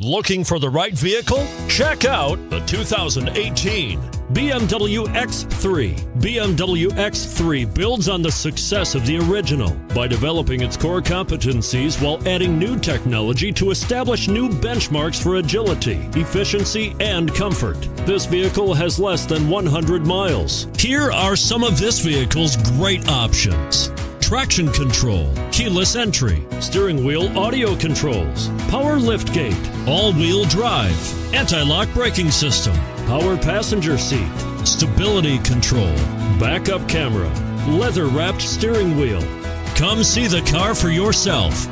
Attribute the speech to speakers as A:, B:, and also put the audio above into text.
A: Looking for the right vehicle? Check out the 2018 BMW X3. BMW X3 builds on the success of the original by developing its core competencies while adding new technology to establish new benchmarks for agility, efficiency, and comfort. This vehicle has less than 100 miles. Here are some of this vehicle's great options: traction control, keyless entry, steering wheel audio controls, power liftgate, all-wheel drive, anti-lock braking system, power passenger seat, stability control, backup camera, leather-wrapped steering wheel. Come see the car for yourself.